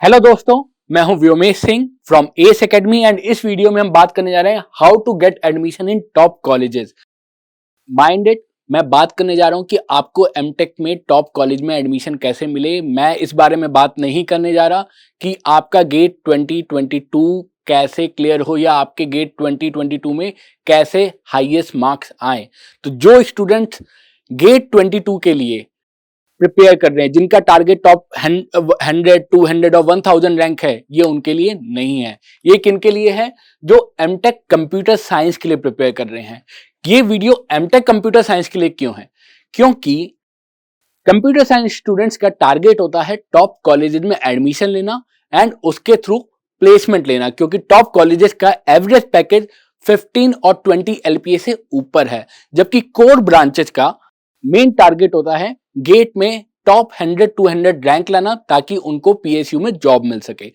Hello दोस्तों, मैं हूं Vyomesh Singh from S Academy and इस वीडियो में हम बात करने जा रहे हैं how to get admission in top colleges. Mind it, मैं बात करने जा रहा हूं कि आपको एमटेक में टॉप कॉलेज में एडमिशन कैसे मिले। मैं इस बारे में बात नहीं करने जा रहा कि आपका गेट 2022 कैसे क्लियर हो या आपके गेट 2022 में कैसे हाईएस्ट मार्क्स आए। तो जो स्टूडेंट्स गेट 22 के लिए प्रिपेयर कर रहे हैं, जिनका टारगेट टॉप 100, 200 और 1000 रैंक है, ये उनके लिए नहीं है। ये किनके लिए है? जो एमटेक कंप्यूटर साइंस के लिए प्रिपेयर कर रहे हैं। ये वीडियो एमटेक कंप्यूटर साइंस के लिए क्यों है? क्योंकि कंप्यूटर साइंस स्टूडेंट्स का टारगेट होता है टॉप कॉलेजेस में एडमिशन लेना एंड उसके थ्रू प्लेसमेंट लेना, क्योंकि टॉप कॉलेजेस का एवरेज पैकेज 15 और 20 एलपीए से ऊपर है, जबकि कोर ब्रांचेस का मेन टारगेट होता है गेट में टॉप 100 200 रैंक लाना, ताकि उनको पीएसयू में जॉब मिल सके।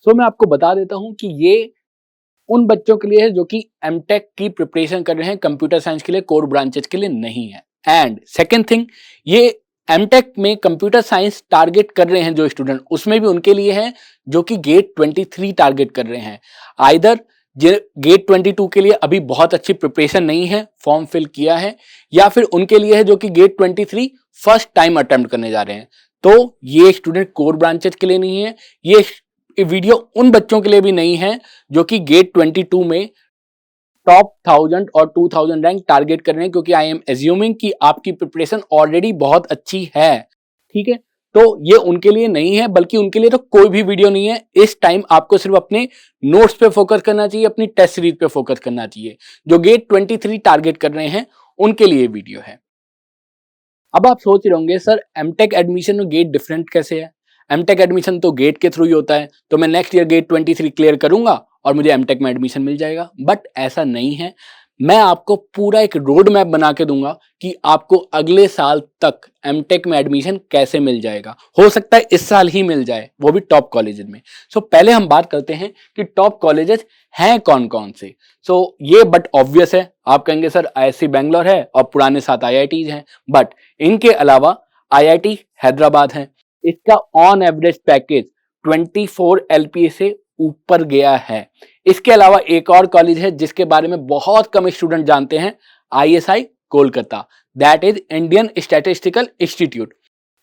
सो मैं आपको बता देता हूं कि ये उन बच्चों के लिए है जो कि एमटेक की प्रिपरेशन कर रहे हैं, कंप्यूटर साइंस के लिए, कोर ब्रांचेस के लिए नहीं है। एंड सेकेंड थिंग, ये एमटेक में कंप्यूटर साइंस टारगेट कर रहे हैं जो स्टूडेंट, उसमें भी उनके लिए है जो कि गेट 23 टारगेट कर रहे हैं। आइदर गेट 22 के लिए अभी बहुत अच्छी प्रिपरेशन नहीं है, फॉर्म फिल किया है, या फिर उनके लिए है जो कि गेट 23 फर्स्ट टाइम अटेम्प्ट करने जा रहे हैं। तो ये स्टूडेंट कोर ब्रांचेस के लिए नहीं है। ये वीडियो उन बच्चों के लिए भी नहीं है जो कि गेट 22 में टॉप 1000 और 2000 रैंक टारगेट कर रहे हैं, क्योंकि आई एम एज्यूमिंग कि आपकी प्रिपरेशन ऑलरेडी बहुत अच्छी है। ठीक है, तो ये उनके लिए नहीं है, बल्कि उनके लिए तो कोई भी वीडियो नहीं है। इस टाइम आपको सिर्फ अपने नोट्स पे फोकस करना चाहिए, अपनी टेस्ट सीरीज पे फोकस करना चाहिए। जो गेट 23 टारगेट कर रहे हैं उनके लिए वीडियो है। अब आप सोच रहे होंगे, सर एमटेक एडमिशन में गेट डिफरेंट कैसे है? एमटेक एडमिशन तो गेट के थ्रू ही होता है, तो मैं नेक्स्ट ईयर गेट 23 क्लियर करूंगा और मुझे एमटेक में एडमिशन मिल जाएगा। बट ऐसा नहीं है। मैं आपको पूरा एक रोड मैप बना के दूंगा कि आपको अगले साल तक एमटेक में एडमिशन कैसे मिल जाएगा। हो सकता है इस साल ही मिल जाए, वो भी टॉप कॉलेजेस में। सो पहले हम बात करते हैं कि टॉप कॉलेजेस हैं कौन कौन से। ये बट ऑब्वियस है, आप कहेंगे सर आईआईसी बैंगलोर है और पुराने 7 आईआईटीज हैं, बट इनके अलावा आईआईटी हैदराबाद है। इसका ऑन एवरेज पैकेज 24 एलपीए से ऊपर गया है। इसके अलावा एक और कॉलेज है जिसके बारे में बहुत कम स्टूडेंट जानते हैं, ISI Kolkata, that is Indian statistical institute.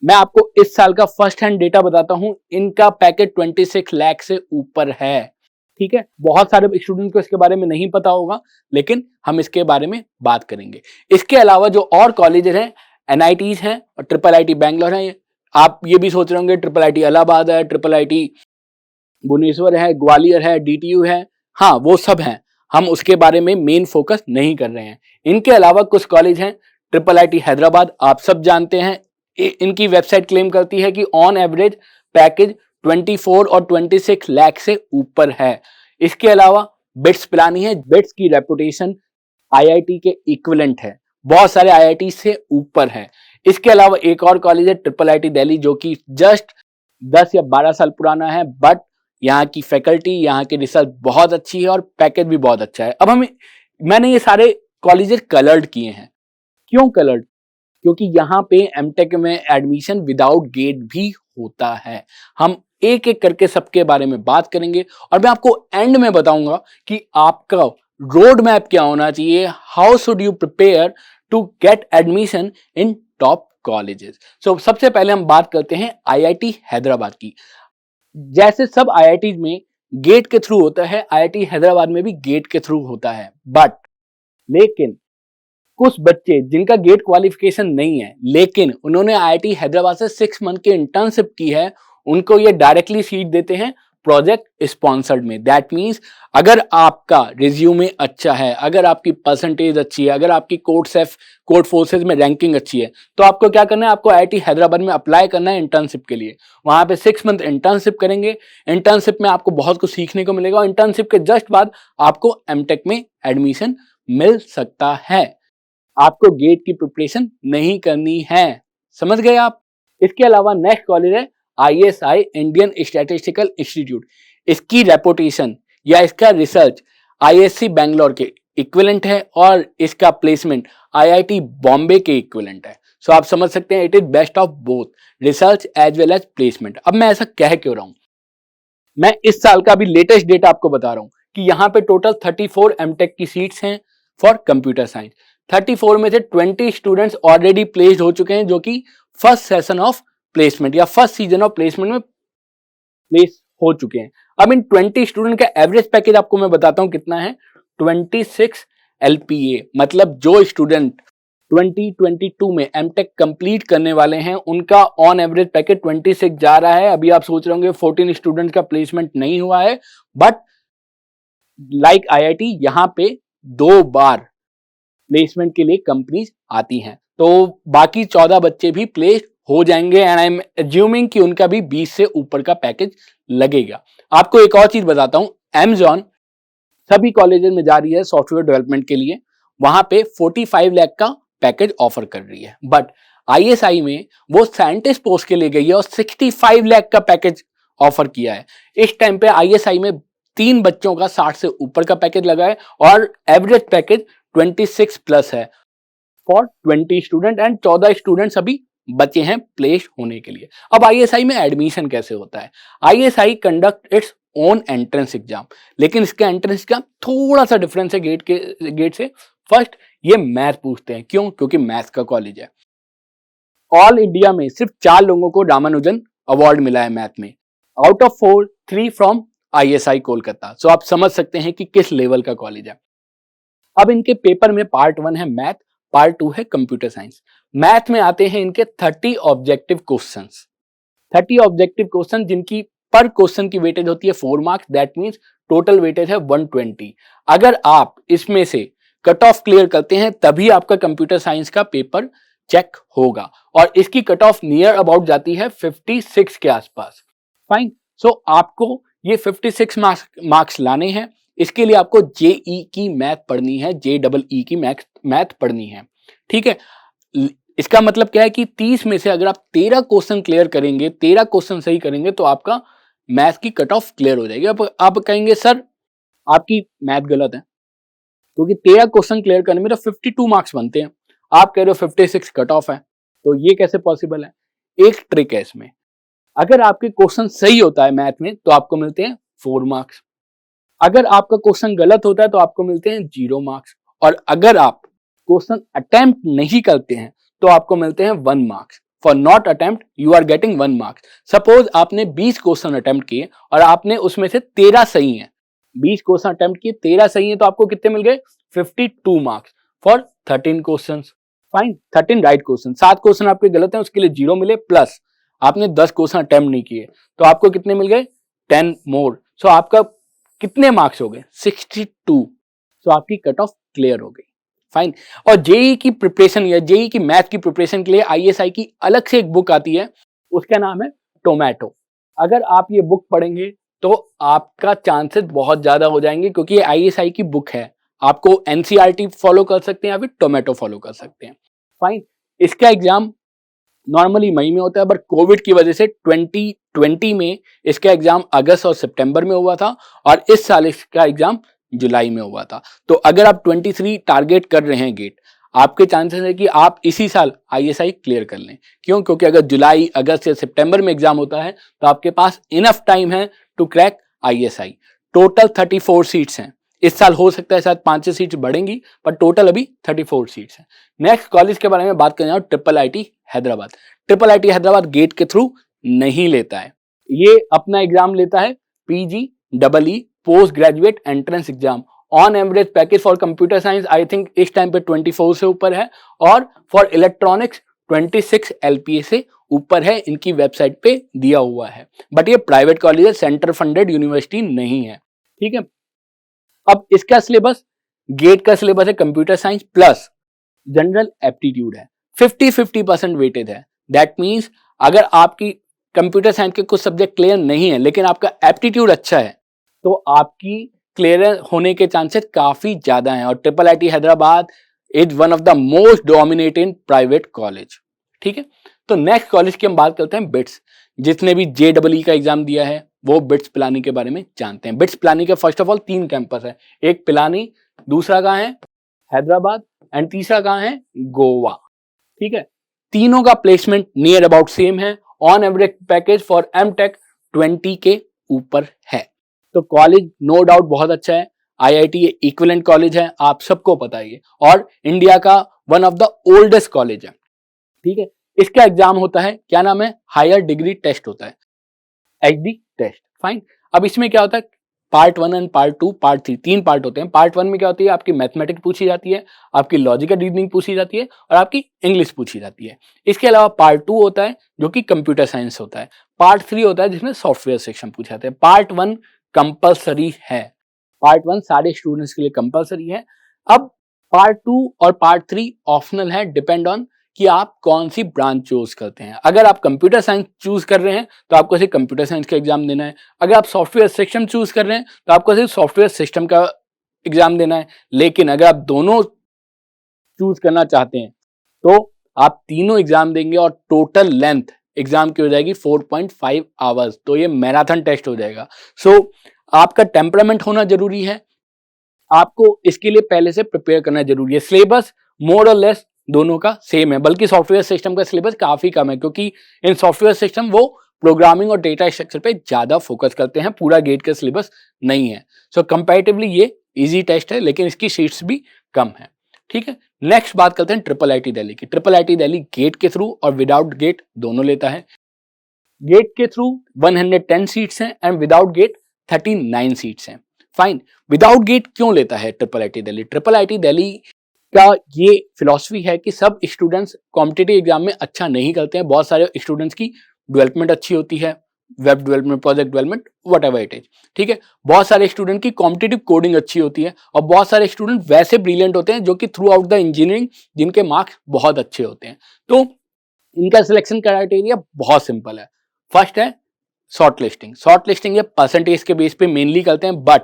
मैं आपको इस साल का फर्स्ट हैंड डेटा बताता हूं, इनका पैकेज 26 लाख से ऊपर है। ठीक है, बहुत सारे स्टूडेंट को इसके बारे में नहीं पता होगा, लेकिन हम इसके बारे में बात करेंगे। इसके अलावा जो और कॉलेजेस हैं, एनआईटीज हैं और ट्रिपल आईटी बैंगलोर है। आप ये भी सोच रहे होंगे ट्रिपल आईटी इलाहाबाद है, ट्रिपल आईटी भुवनेश्वर है, ग्वालियर है, डीटीयू है। हाँ, वो सब हैं, हम उसके बारे में मेन फोकस नहीं कर रहे हैं। इनके अलावा कुछ कॉलेज हैं, ट्रिपल आईटी हैदराबाद आप सब जानते हैं। इनकी वेबसाइट क्लेम करती है कि ऑन एवरेज पैकेज 24 और 26 लाख से ऊपर है। इसके अलावा बिट्स पिलानी है, बिट्स की रेपुटेशन आईआईटी के इक्विवेलेंट है, बहुत सारे आईआईटी से ऊपर है। इसके अलावा एक और कॉलेज है ट्रिपल आईटी दिल्ली, जो कि जस्ट 10 या 12 साल पुराना है, बट यहाँ की फैकल्टी, यहाँ की रिसर्च बहुत अच्छी है और पैकेज भी बहुत अच्छा है। अब मैंने ये सारे कॉलेजेस कलर्ड किए हैं। क्यों कलर्ड? क्योंकि यहाँ पे एमटेक में एडमिशन विदाउट गेट भी होता है। हम एक एक करके सबके बारे में बात करेंगे और मैं आपको एंड में बताऊंगा कि आपका रोड मैप क्या होना चाहिए, how should you prepare to get admission in top colleges. सबसे पहले हम बात करते हैं आईआईटी हैदराबाद की। जैसे सब आईआईटी में गेट के थ्रू होता है, आईआईटी हैदराबाद में भी गेट के थ्रू होता है। बट लेकिन कुछ बच्चे जिनका गेट क्वालिफिकेशन नहीं है, लेकिन उन्होंने आईआईटी हैदराबाद से 6 मंथ की इंटर्नशिप की है, उनको ये डायरेक्टली सीट देते हैं प्रोजेक्ट स्पॉन्सर्ड में। दैट मीन्स अगर आपका रिज्यूमे अच्छा है, अगर आपकी परसेंटेज अच्छी है, अगर आपकी कोड फोर्सेज में रैंकिंग अच्छी है, तो आपको क्या करना है, आपको आईआईटी हैदराबाद में अप्लाई करना है इंटर्नशिप के लिए। वहां पे 6 मंथ इंटर्नशिप करेंगे। इंटर्नशिप में आपको बहुत कुछ सीखने को मिलेगा और इंटर्नशिप के जस्ट बाद आपको एमटेक में एडमिशन मिल सकता है। आपको गेट की प्रिपरेशन नहीं करनी है। समझ गए आप? इसके अलावा नेक्स्ट कॉलेज है आईएसआई, इंडियन स्टैटिस्टिकल इंस्टीट्यूट। इसकी रेपुटेशन या इसका रिसर्च आईएससी बैंगलोर के इक्विवेलेंट है और इसका प्लेसमेंट आईआईटी बॉम्बे के इक्विवेलेंट है। सो आप समझ सकते हैं, it is best of both research as well as placement. अब मैं ऐसा कह क्यों रहा हूं? मैं इस साल का भी लेटेस्ट डेटा आपको बता रहा हूं कि यहाँ पे टोटल 34 एमटेक की सीट्स हैं फॉर कंप्यूटर साइंस। 34 में से 20 स्टूडेंट्स ऑलरेडी प्लेस्ड हो चुके हैं, जो कि फर्स्ट सेशन ऑफ प्लेसमेंट या फर्स्ट सीजन ऑफ प्लेसमेंट में प्लेस हो चुके हैं। अब इन 20 स्टूडेंट का एवरेज पैकेज आपको मैं बताता हूं कितना है। 26 LPA, मतलब जो स्टूडेंट 2022 में एमटेक कंप्लीट करने वाले हैं उनका ऑन एवरेज पैकेज 26 जा रहा है। अभी आप सोच रहे होंगे 14 स्टूडेंट्स का प्लेसमेंट नहीं हुआ है, बट लाइक IIT यहां पे 2 बार प्लेसमेंट के लिए कंपनीज आती हैं, तो बाकी 14 बच्चे भी प्लेस हो जाएंगे एंड आई एम एज्यूमिंग कि उनका भी 20 से ऊपर का पैकेज लगेगा। आपको एक और चीज बताता हूं, Amazon सभी कॉलेजेस में जा रही है सॉफ्टवेयर डेवलपमेंट के लिए, वहां पे 45 लाख का पैकेज ऑफर कर रही है, बट ISI में वो साइंटिस्ट पोस्ट के लिए गई है और 65 लाख का पैकेज ऑफर किया है। इस टाइम पे ISI में 3 बच्चों का 60 से ऊपर का पैकेज लगा है और एवरेज पैकेज 26 प्लस है फॉर 20 स्टूडेंट एंड 14 स्टूडेंट्स अभी बचे हैं प्लेस होने के लिए। अब ISI में एडमिशन कैसे होता है? ISI conduct its own entrance exam, लेकिन इसका एंट्रेंस एग्जाम थोड़ा सा डिफरेंस है गेट से। फर्स्ट ये मैथ पूछते हैं, क्यों? क्योंकि मैथ का कॉलेज है। ऑल इंडिया में सिर्फ 4 लोगों को रामानुजन अवार्ड मिला है मैथ में, out of 4 3 from ISI Kolkata. So आप समझ सकते हैं कि किस लेवल का कॉलेज है। अब इनके पेपर में पार्ट 1 है मैथ, पार्ट 2 है कंप्यूटर साइंस। मैथ में आते हैं इनके 30 ऑब्जेक्टिव क्वेश्चंस, 30 ऑब्जेक्टिव क्वेश्चन जिनकी पर क्वेश्चन की वेटेज होती है 4 marks, that means total weightage है 120। अगर आप इसमें से कट ऑफ क्लियर करते हैं तभी आपका कंप्यूटर साइंस का पेपर चेक होगा, और इसकी कट ऑफ नियर अबाउट जाती है 56 के आसपास। फाइन, सो आपको ये 56 मार्क्स लाने हैं। इसके लिए आपको JEE की मैथ पढ़नी है, JEE की मैथ पढ़नी है, ठीक है। इसका मतलब क्या है कि 30 में से अगर आप 13 क्वेश्चन क्लियर करेंगे, 13 क्वेश्चन सही करेंगे तो आपका मैथ की कट ऑफ क्लियर हो जाएगी। अब आप कहेंगे सर आपकी मैथ गलत है, क्योंकि 13 क्वेश्चन क्लियर करने में तो 52 मार्क्स बनते हैं, आप कह रहे हो 56 कट ऑफ है, तो ये कैसे पॉसिबल है? एक ट्रिक है इसमें, अगर आपके क्वेश्चन सही होता है मैथ में तो आपको मिलते हैं 4 मार्क्स, अगर आपका क्वेश्चन गलत होता है तो आपको मिलते हैं 0 मार्क्स, और अगर आप क्वेश्चन अटेम्प्ट नहीं करते हैं तो आपको मिलते हैं 1 marks. For not attempt you are getting 1 marks. Suppose आपने 20 क्वेश्चन अटेम्प्ट किए और आपने उसमें से 13 सही हैं, 20 क्वेश्चन अटेम्प्ट किए 13 सही हैं, तो आपको कितने मिल गए? 52 marks for 13 question. Fine, 13 right question. 7 question आपके गलत हैं, उसके लिए 0 मिले, प्लस आपने 10 क्वेश्चन अटेम्प्ट नहीं किए तो आपको कितने मिल गए? 10 मोर। सो आपका कितने मार्क्स हो गए? 62। सो आपकी कट ऑफ क्लियर हो गई। फाइन, और JEE की प्रिपरेशन या JEE की मैथ की प्रिपरेशन के लिए ISI की अलग से एक बुक आती है, उसका नाम है टोमेटो। अगर आप ये बुक पढ़ेंगे तो आपका चांसेस बहुत ज्यादा हो जाएंगे, क्योंकि ये ISI की बुक है। आपको NCERT फॉलो कर सकते हैं या फिर टोमेटो फॉलो कर सकते हैं। फाइन, इसका एग्जाम नॉर्मली मई में होता है, बट कोविड की वजह से 2020 में इसका एग्जाम अगस्त और सितंबर में हुआ था, और इस साल इसका एग्जाम जुलाई में हुआ था। तो अगर आप 23 टारगेट कर रहे हैं गेट, आपके चांसेस है कि आप इसी साल ISI क्लियर कर लें। क्यों? क्योंकि अगर जुलाई, अगस्त या सितंबर में एग्जाम होता है तो आपके पास इनफ टाइम है to crack ISI। Total 34 seats हैं, इस साल हो सकता है शायद 5 सीट्स बढ़ेंगी, पर टोटल अभी 34 सीट्स हैं। नेक्स्ट कॉलेज के बारे में बात करना है, IIIT Hyderabad. IIIT Hyderabad GATE के थ्रू नहीं लेता है, ये अपना एग्जाम लेता है PGEE post graduate entrance exam. On average package for computer science I think इस टाइम पे 24 से ऊपर है, और फॉर इलेक्ट्रॉनिक्स 26 LPA से ऊपर है, इनकी वेबसाइट पे दिया हुआ है। बट ये प्राइवेट कॉलेज है, सेंटर फंडेड यूनिवर्सिटी नहीं है, ठीक है। अब इसका सिलेबस, गेट का सिलेबस है computer science plus general aptitude है, 50-50% वेटेड है। दैट मीन्स अगर आपकी कंप्यूटर साइंस के कुछ सब्जेक्ट क्लियर नहीं है लेकिन आपका एप्टीट्यूड अच्छा है तो आपकी क्लियर होने के चांसेस काफी ज्यादा हैं। और IIIT Hyderabad is one of the most dominating private college, ठीक है। तो नेक्स्ट कॉलेज की हम बात करते हैं बिट्स। जिसने भी JEE का एग्जाम दिया है वो बिट्स पिलानी के बारे में जानते हैं। बिट्स पिलानी के फर्स्ट ऑफ ऑल 3 कैंपस है, एक पिलानी, दूसरा कहाँ है? हैदराबाद, एंड तीसरा कहाँ है? गोवा, ठीक है। तीनों का प्लेसमेंट नियर अबाउट सेम है। On average package for MTech 20K ऊपर है। तो कॉलेज नो डाउट बहुत अच्छा है, आईआईटी इक्विवेलेंट कॉलेज है, आप सबको पता है ये, और इंडिया का one of the oldest college है। ठीक है, इसका एग्जाम होता है, क्या नाम है, हायर डिग्री टेस्ट होता है, एचडी टेस्ट। फाइन, अब इसमें क्या होता है, part 1 and part 2, part 3, 3 part होते हैं। पार्ट 1 में क्या होती है, आपकी मैथमेटिक्स पूछी जाती है, आपकी लॉजिकल रीजनिंग पूछी जाती है और आपकी इंग्लिश पूछी जाती है। इसके अलावा पार्ट 2 होता है जो कि कंप्यूटर साइंस होता है। पार्ट 3 होता है जिसमें सॉफ्टवेयर सेक्शन पूछे जाते हैं। पार्ट 1 कंपल्सरी है, पार्ट 1 सारे स्टूडेंट्स के लिए कंपल्सरी है। अब पार्ट 2 और पार्ट 3 ऑप्शनल है, डिपेंड ऑन कि आप कौन सी ब्रांच चूज करते हैं। अगर आप कंप्यूटर साइंस चूज कर रहे हैं तो आपको सिर्फ कंप्यूटर साइंस का एग्जाम देना है। अगर आप सॉफ्टवेयर सिस्टम चूज कर रहे हैं तो आपको सिर्फ सॉफ्टवेयर सिस्टम का एग्जाम देना है। लेकिन अगर आप दोनों चूज करना चाहते हैं तो आप तीनों एग्जाम देंगे और टोटल लेंथ एग्जाम की हो जाएगी 4.5 आवर्स। तो ये मैराथन टेस्ट हो जाएगा। सो आपका टेम्परामेंट होना जरूरी है, आपको इसके लिए पहले से प्रिपेयर करना जरूरी है। सिलेबस मोर और लेस दोनों का सेम है, बल्कि सॉफ्टवेयर सिस्टम का सिलेबस काफी कम है, क्योंकि इन सॉफ्टवेयर सिस्टम वो प्रोग्रामिंग और डेटा स्ट्रक्चर पे ज्यादा फोकस करते हैं, पूरा गेट का सिलेबस नहीं है। सो कंपैरेटिवली ये इजी टेस्ट है, लेकिन इसकी शीट्स भी कम है। ठीक है, नेक्स्ट बात करते हैं ट्रिपल आईटी दिल्ली की। ट्रिपल आईटी दिल्ली गेट के थ्रू और विदाउट गेट दोनों लेता है। गेट के थ्रू 110 सीट्स हैं एंड विदाउट गेट 39 सीट्स हैं। फाइन, विदाउट गेट क्यों लेता है triple IT Delhi? Triple IT Delhi का ये फिलॉसफी है कि सब स्टूडेंट्स कॉम्पिटिटिव एग्जाम में अच्छा नहीं करते हैं। बहुत सारे स्टूडेंट्स की डेवलपमेंट अच्छी होती है, web development, project development, what ever it is. ठीक है, बहुत सारे स्टूडेंट की कॉम्पिटिटिव कोडिंग अच्छी होती है और बहुत सारे स्टूडेंट वैसे ब्रिलियंट होते हैं जो कि थ्रू आउट द इंजीनियरिंग जिनके मार्क्स बहुत अच्छे होते हैं। तो इनका सिलेक्शन क्राइटेरिया बहुत सिंपल है। फर्स्ट है शॉर्ट लिस्टिंग। शॉर्ट लिस्टिंग ये परसेंटेज के बेस पे मेनली करते हैं, बट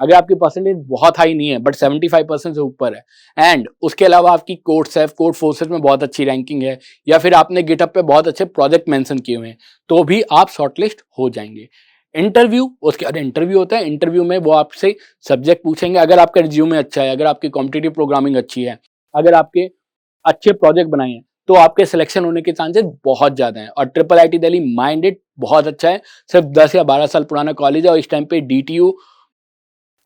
अगर आपकी परसेंटेज बहुत हाई नहीं है बट 75% से ऊपर है एंड उसके अलावा आपकी कोड फोर्सेस में बहुत अच्छी रैंकिंग है या फिर आपने गिटहब पे बहुत अच्छे प्रोजेक्ट मेंशन किए हुए हैं तो भी आप शॉर्टलिस्ट हो जाएंगे। इंटरव्यू, उसके बाद इंटरव्यू होता है। इंटरव्यू में वो आपसे सब्जेक्ट पूछेंगे। अगर आपका रिज्यूमे अच्छा है, अगर आपकी कॉम्पिटिटिव प्रोग्रामिंग अच्छी है, अगर आपके अच्छे प्रोजेक्ट बनाए हैं तो आपके सिलेक्शन होने के चांसेस बहुत ज्यादा हैं। और ट्रिपल आईटी दिल्ली माइंडेड बहुत अच्छा है, सिर्फ 10 या 12 साल पुराना कॉलेज है और इस टाइम पे डीटीयू,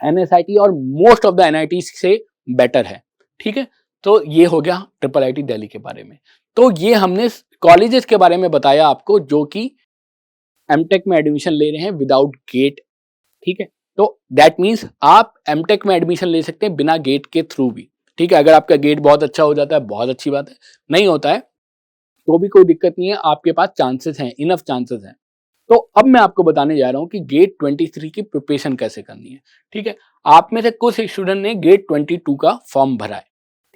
एनएसआईटी और मोस्ट ऑफ द एनआईटी से बेटर है। ठीक है, तो ये हो गया ट्रिपल आईटी दिल्ली के बारे में। तो ये हमने कॉलेजेस के बारे में बताया आपको जो कि एमटेक में एडमिशन ले रहे हैं विदाउट गेट। ठीक है, तो दैट मीन्स आप एमटेक में एडमिशन ले सकते हैं बिना गेट के थ्रू भी। ठीक है, अगर आपका गेट बहुत अच्छा हो जाता है बहुत अच्छी बात है, नहीं होता है तो भी कोई दिक्कत नहीं है, आपके पास चांसेस हैं, इनफ चांसेस हैं। तो अब मैं आपको बताने जा रहा हूं कि गेट 23 की प्रिपरेशन कैसे करनी है। ठीक है, आप में से कुछ स्टूडेंट ने गेट 22 का फॉर्म भरा है,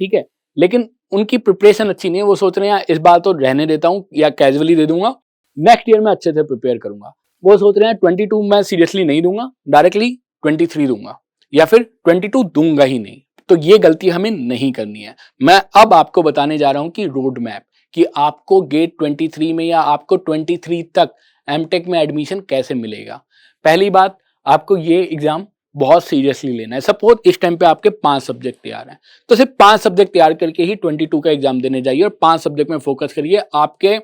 ठीक है, लेकिन उनकी प्रिपरेशन अच्छी नहीं है। वो सोच रहे हैं इस बार तो रहने देता हूं या कैजुअली दे दूंगा, नेक्स्ट ईयर में अच्छे से प्रिपेयर करूंगा। वो सोच रहे हैं 22 मैं सीरियसली नहीं दूंगा, डायरेक्टली 23 दूंगा या फिर 22 दूंगा ही नहीं। तो ये गलती हमें नहीं करनी है। मैं अब आपको बताने जा रहा हूं कि रोड मैप, कि आपको गेट 23 में या आपको 23 तक एमटेक में एडमिशन कैसे मिलेगा। पहली बात, आपको ये एग्जाम बहुत सीरियसली लेना है। सपोज इस टाइम पे आपके 5 सब्जेक्ट तैयार हैं तो सिर्फ 5 सब्जेक्ट तैयार करके ही 22 का एग्जाम देने जाइए और 5 सब्जेक्ट में फोकस करिए। आपके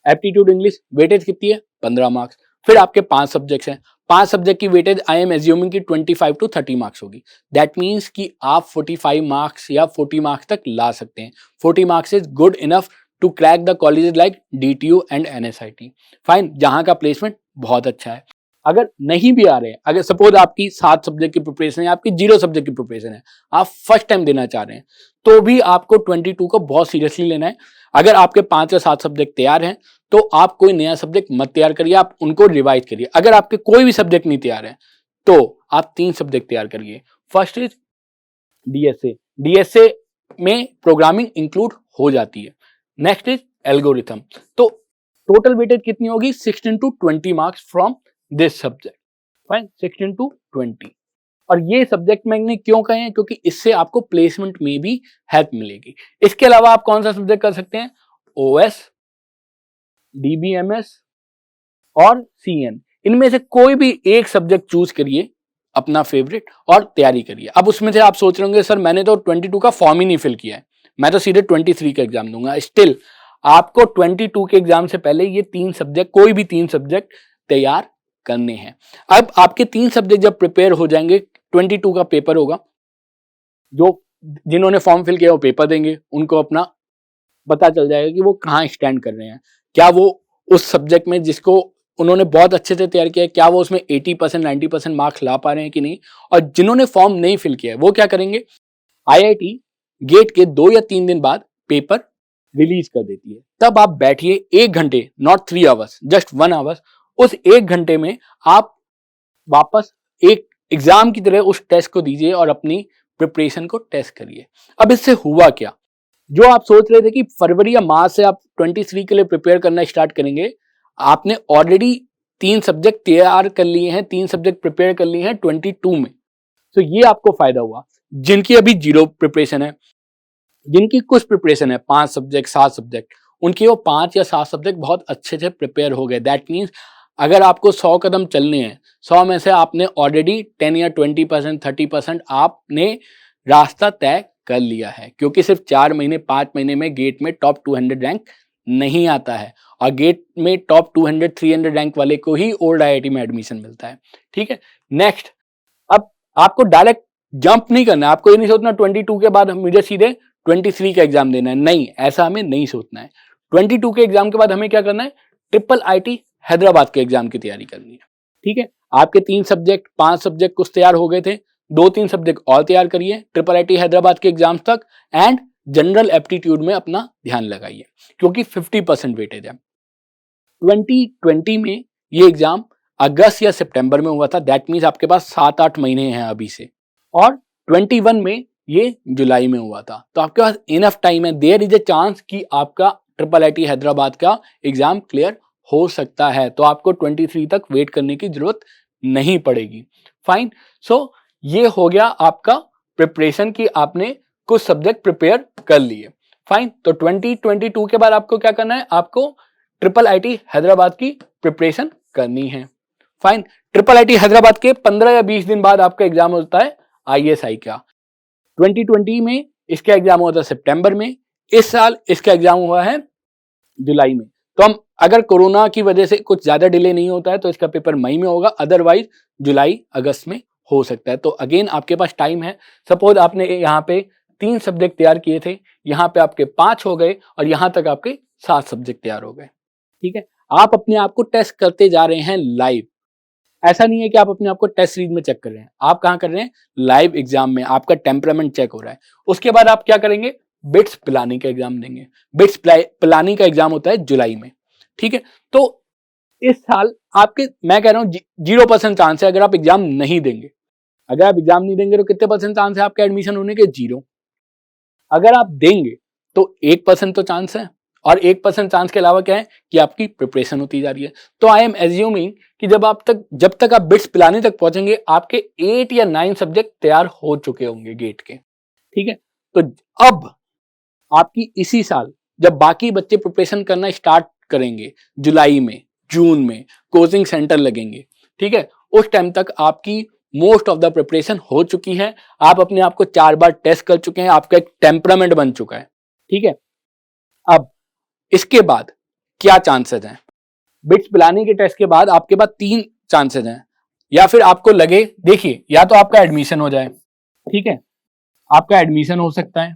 एप्टीट्यूड इंग्लिश वेटेज कितनी है, 15 मार्क्स। फिर आपके 5 सब्जेक्ट्स हैं, 5 सब्जेक्ट की वेटेज आई एम एज्यूमिंग की 25 to 30 मार्क्स होगी। दैट मीन्स कि आप 45 मार्क्स या 40 मार्क्स तक ला सकते हैं। 40 marks is good enough to crack the colleges like DTU and NSIT. Fine, जहां का प्लेसमेंट बहुत अच्छा है। अगर नहीं भी आ रहे हैं, अगर सपोज आपकी 7 सब्जेक्ट की प्रिपरेशन है, आपकी 0 सब्जेक्ट की प्रिपरेशन है, आप फर्स्ट टाइम देना चाह रहे हैं तो भी आपको 22 को बहुत सीरियसली लेना है। अगर आपके 5 या 7 सब्जेक्ट तैयार हैं तो आप कोई नया सब्जेक्ट मत तैयार करिए, आप उनको रिवाइज करिए। अगर आपके कोई भी सब्जेक्ट नहीं तैयार है तो आप 3 सब्जेक्ट तैयार करिए। First is DSA. डीएसए में प्रोग्रामिंग इंक्लूड हो जाती है। Next is algorithm. तो टोटल वेटेज कितनी होगी, 16 to 20 marks from this subject. Fine, 16 to 20। और ये सब्जेक्ट मैंने क्यों कहे हैं, क्योंकि इससे आपको प्लेसमेंट में भी हेल्प मिलेगी। इसके अलावा आप कौन सा सब्जेक्ट कर सकते हैं, ओएस, डीबीएमएस और सीएन। इनमें से कोई भी एक सब्जेक्ट चूज करिए अपना फेवरेट और तैयारी करिए। अब उसमें से आप सोच रहे होंगे सर मैंने तो 22 का फॉर्म ही नहीं फिल किया है, मैं तो सीधे 23 का एग्जाम दूंगा। स्टिल आपको 22 के एग्जाम से पहले ये 3 सब्जेक्ट, कोई भी 3 सब्जेक्ट तैयार करने हैं। अब आपके 3 सब्जेक्ट जब प्रिपेयर हो जाएंगे, 22 का पेपर होगा, जो जिन्होंने फॉर्म फिल किया वो पेपर देंगे, उनको अपना पता चल जाएगा कि वो कहाँ स्टैंड कर रहे हैं, क्या वो उस सब्जेक्ट में जिसको उन्होंने बहुत अच्छे से तैयार किया है, क्या वो उसमें 80% 90% मार्क्स ला पा रहे हैं कि नहीं। और जिन्होंने फॉर्म नहीं फिल किया है वो क्या करेंगे, आईआईटी गेट के 2 या 3 दिन बाद पेपर रिलीज कर देती है, तब आप बैठिए 1 घंटे, नॉट 3 आवर्स, जस्ट 1 आवर्स, उस 1 घंटे में आप वापस एक एग्जाम की तरह उस टेस्ट को दीजिए और अपनी प्रिपरेशन को टेस्ट करिए। अब इससे हुआ क्या, जो आप सोच रहे थे कि फरवरी या मार्च से आप 23 के लिए प्रिपेयर करना स्टार्ट करेंगे, आपने ऑलरेडी 3 सब्जेक्ट तैयार कर लिए हैं, 3 सब्जेक्ट प्रिपेयर कर लिए हैं 22 में। तो ये आपको फायदा हुआ। जिनकी अभी 0 प्रिपरेशन है, जिनकी कुछ प्रिपरेशन है 5 सब्जेक्ट 7 सब्जेक्ट, उनकी वो 5 या 7 सब्जेक्ट बहुत अच्छे से प्रिपेयर हो गए। दैट मीन्स अगर आपको 100 कदम चलने हैं, 100 में से आपने ऑलरेडी 10 या 20% 30% आपने रास्ता तय कर लिया है, क्योंकि सिर्फ 4 महीने 5 महीने में गेट में टॉप 200 रैंक नहीं आता है, और गेट में टॉप 200 300 रैंक वाले को ही ओल्ड आईआईटी में एडमिशन मिलता है। ठीक है, नेक्स्ट, अब आपको डायरेक्ट जंप नहीं करना है, आपको ये नहीं सोचना 22 के बाद मुझे सीधे 23 का एग्जाम देना है, नहीं, ऐसा हमें नहीं सोचना है। 22 के एग्जाम के बाद हमें क्या करना है, ट्रिपल आईटी हैदराबाद के एग्जाम की तैयारी करनी है। ठीक है, आपके 3 सब्जेक्ट 5 सब्जेक्ट कुछ तैयार हो गए थे, 2-3 सब्जेक्ट और तैयार करिए ट्रिपल आईटी हैदराबाद के एग्जाम्स तक, एंड जनरल एप्टीट्यूड में अपना ध्यान लगाइए, क्योंकि 50% वेटेज है। 2020 में ये एग्जाम अगस्त या सितंबर में हुआ था, दैट मीन्स आपके पास 7-8 महीने हैं अभी से, और 21 में ये जुलाई में हुआ था, तो आपके पास इनफ टाइम है। देयर इज ए चांस कि आपका ट्रिपल आईटी हैदराबाद का एग्जाम क्लियर हो सकता है, तो आपको 23 तक वेट करने की जरूरत नहीं पड़ेगी। फाइन, सो ये हो गया आपका प्रिपरेशन की आपने कुछ सब्जेक्ट प्रिपेयर कर लिए। फाइन, तो 2022 के बाद आपको क्या करना है, आपको ट्रिपल आईटी हैदराबाद की प्रिपरेशन करनी है। फाइन, ट्रिपल आईटी हैदराबाद के 15 या 20 दिन बाद आपका एग्जाम होता है आईएसआई का। 2020 में इसका एग्जाम हुआ था सितंबर में, इस साल इसका एग्जाम हुआ है जुलाई में। तो हम अगर कोरोना की वजह से कुछ ज्यादा डिले नहीं होता है तो इसका पेपर मई में होगा, अदरवाइज जुलाई अगस्त में हो सकता है। तो अगेन आपके पास टाइम है। सपोज आपने यहाँ पे 3 सब्जेक्ट तैयार किए थे, यहाँ पे आपके 5 हो गए, और यहाँ तक आपके 7 सब्जेक्ट तैयार हो गए। ठीक है, आप अपने आप को टेस्ट करते जा रहे हैं लाइव। ऐसा नहीं है कि आप अपने आप को टेस्ट सीरीज में चेक कर रहे हैं, आप कहाँ कर रहे हैं, लाइव एग्जाम में आपका टेम्परामेंट चेक हो रहा है। उसके बाद आप क्या करेंगे, बिट्स पिलानी का एग्जाम देंगे। बिट्स पिलानी का एग्जाम होता है जुलाई में। ठीक है, तो इस साल आपके, मैं कह रहा हूं 0% चांस है अगर आप एग्जाम नहीं देंगे। अगर आप एग्जाम नहीं देंगे तो कितने परसेंट चांस है आपके एडमिशन होने के, 0। अगर आप देंगे तो 1% तो चांस है, और 1% चांस के अलावा क्या है कि आपकी प्रिपरेशन होती जा रही है। तो आई एम एज्यूमिंग कि जब तक आप बिट्स पिलाने तक पहुंचेंगे, आपके 8 या 9 सब्जेक्ट तैयार हो चुके होंगे गेट के। ठीक है, तो अब आपकी इसी साल जब बाकी बच्चे प्रिपरेशन करना स्टार्ट करेंगे, जुलाई में जून में कोचिंग सेंटर लगेंगे, ठीक है, उस टाइम तक आपकी मोस्ट ऑफ द प्रिपरेशन हो चुकी है। आप अपने आप को 4 बार टेस्ट कर चुके हैं, आपका एक टेम्परामेंट बन चुका है। ठीक है, अब इसके बाद क्या चांसेस हैं, बिट्स पिलाने के टेस्ट के बाद आपके पास 3 चांसेस हैं। या फिर आपको लगे, देखिए, या तो आपका एडमिशन हो जाए, ठीक है, आपका एडमिशन हो सकता है,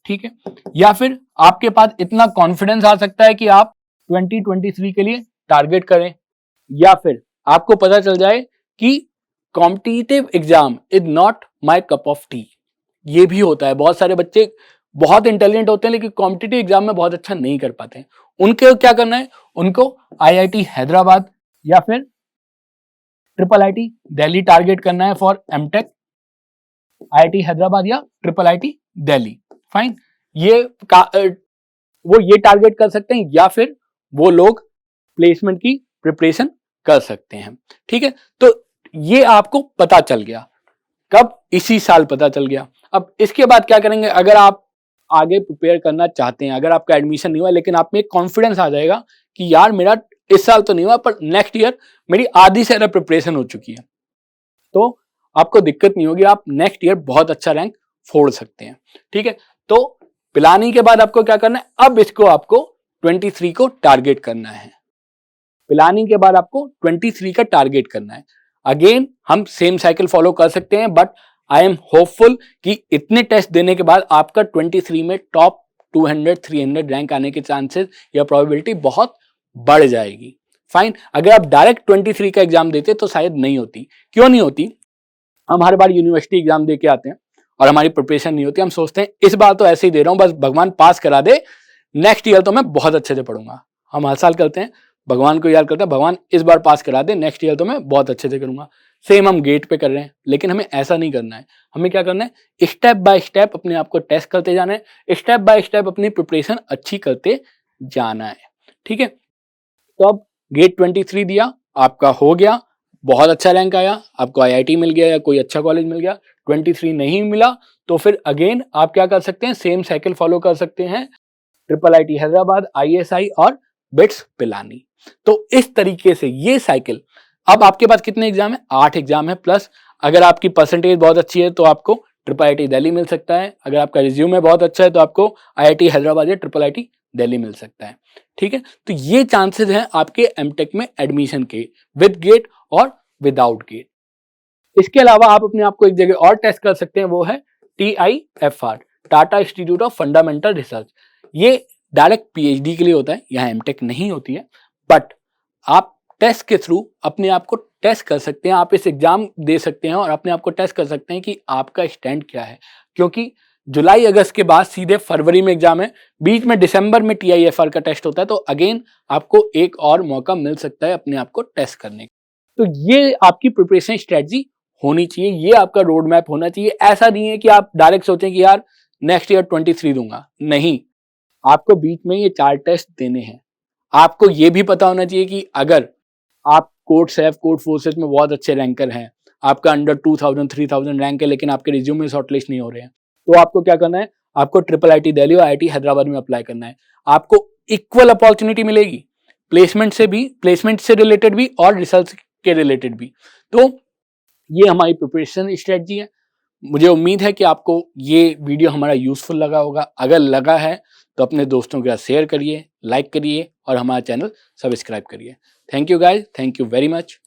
ठीक है, या फिर आपके पास इतना कॉन्फिडेंस आ सकता है कि आप 2023 के लिए टारगेट करें, या फिर आपको पता चल जाए कि competitive exam is not my cup of T. ये भी होता है, बहुत सारे बच्चे बहुत इंटेलिजेंट होते हैं लेकिन कॉम्पिटिटिव एग्जाम में बहुत अच्छा नहीं कर पाते हैं। उनको क्या करना है, उनको आईआईटी हैदराबाद या फिर ट्रिपल आईटी दिल्ली टारगेट करना है फॉर एमटेक। आईआईटी हैदराबाद या ट्रिपल आईटी दिल्ली, फाइन, वो ये टारगेट कर सकते हैं, या फिर वो लोग प्लेसमेंट की प्रिपरेशन कर सकते हैं। ठीक है, तो ये आपको पता चल गया, कब, इसी साल पता चल गया। अब इसके बाद क्या करेंगे, अगर आप आगे प्रिपेयर करना चाहते हैं, अगर आपका एडमिशन नहीं हुआ लेकिन आप में एक कॉन्फिडेंस आ जाएगा कि यार मेरा इस साल तो नहीं हुआ पर नेक्स्ट ईयर मेरी आधी से ज्यादा प्रिपरेशन हो चुकी है, तो आपको दिक्कत नहीं होगी, आप नेक्स्ट ईयर बहुत अच्छा रैंक फोड़ सकते हैं। ठीक है, तो प्लानिंग के बाद आपको क्या करना है, अब इसको आपको 23 को टारगेट करना है। पिलानी के बाद आपको 23 का टारगेट करना है। अगेन हम सेम साइकिल फॉलो कर सकते हैं, बट आई एम होपफुल कि इतने टेस्ट देने के बाद आपका 23 में टॉप 200-300 रैंक आने के चांसेस या प्रोबेबिलिटी बहुत बढ़ जाएगी। फाइन, अगर आप डायरेक्ट 23 का एग्जाम देते तो शायद नहीं होती। क्यों नहीं होती? हम हर बार यूनिवर्सिटी एग्जाम दे के आते हैं और हमारी प्रिपरेशन नहीं होती। हम सोचते हैं इस बार तो ऐसे ही दे रहा हूं, बस भगवान पास करा दे, नेक्स्ट ईयर तो मैं बहुत अच्छे से पढ़ूंगा। हम हर साल करते हैं, भगवान को याद करते हैं, भगवान इस बार पास करा दे, नेक्स्ट ईयर तो मैं बहुत अच्छे से करूंगा। सेम हम गेट पे कर रहे हैं, लेकिन हमें ऐसा नहीं करना है। हमें क्या करना है, स्टेप बाय स्टेप अपने आप को टेस्ट करते जाना है, स्टेप बाय स्टेप अपनी प्रिपरेशन अच्छी करते जाना है। ठीक है, तो अब गेट 23 दिया, आपका हो गया, बहुत अच्छा रैंक आया, आपको IIT मिल गया या कोई अच्छा कॉलेज मिल गया। 23 नहीं मिला तो फिर अगेन आप क्या कर सकते हैं, सेम साइकिल फॉलो कर सकते हैं, IIT हैदराबाद, ISI और बिट्स पिलानी। तो इस तरीके से ये साइकिल, अब आपके पास कितने एग्जाम है, 8 एग्जाम है, प्लस अगर आपकी परसेंटेज बहुत अच्छी है तो आपको IIT दिल्ली मिल सकता है, अगर आपका रिज्यूमे बहुत अच्छा है तो आपको IIT हैदराबाद या IIT दिल्ली मिल सकता है। ठीक है, तो ये चांसेस हैं आपके एमटेक में एडमिशन के, विद गेट और विदाउट गेट। इसके अलावा आप अपने आप को एक जगह और टेस्ट कर सकते हैं, वो है TIFR, Tata institute of fundamental research. ये डायरेक्ट PhD के लिए होता है, यहाँ एमटेक नहीं होती है, बट आप टेस्ट के थ्रू अपने आप को टेस्ट कर सकते हैं। आप इस एग्जाम दे सकते हैं और अपने आप को टेस्ट कर सकते हैं कि आपका स्टैंड क्या है, क्योंकि जुलाई अगस्त के बाद सीधे फरवरी में एग्जाम है, बीच में दिसंबर में TIFR का टेस्ट होता है, तो अगेन आपको एक और मौका मिल सकता है अपने आप को टेस्ट करने का। तो ये आपकी प्रिपरेशन स्ट्रेटजी होनी चाहिए, ये आपका रोड मैप होना चाहिए। ऐसा नहीं है कि आप डायरेक्ट सोचें कि यार नेक्स्ट ईयर 23 दूंगा, नहीं, आपको बीच में ये 4 टेस्ट देने हैं। आपको ये भी पता होना चाहिए कि अगर आप कोर्ट सैफ, कोर्ट फोर्सेस में बहुत अच्छे रैंकर हैं, आपका अंडर 2000-3000 रैंक है, लेकिन आपके रिज्यूम में शॉर्टलिस्ट नहीं हो रहे हैं, तो आपको क्या करना है, आपको IIT दिल्ली और IIT हैदराबाद में अप्लाई करना है। आपको इक्वल अपॉर्चुनिटी मिलेगी, प्लेसमेंट से भी, प्लेसमेंट से रिलेटेड भी और रिसर्च के रिलेटेड भी। तो ये हमारी प्रिपरेशन स्ट्रेटजी है। मुझे उम्मीद है कि आपको ये वीडियो हमारा यूजफुल लगा होगा। अगर लगा है तो अपने दोस्तों के साथ शेयर करिए, लाइक करिए और हमारा चैनल सब्सक्राइब करिए। Thank you guys, thank you very much.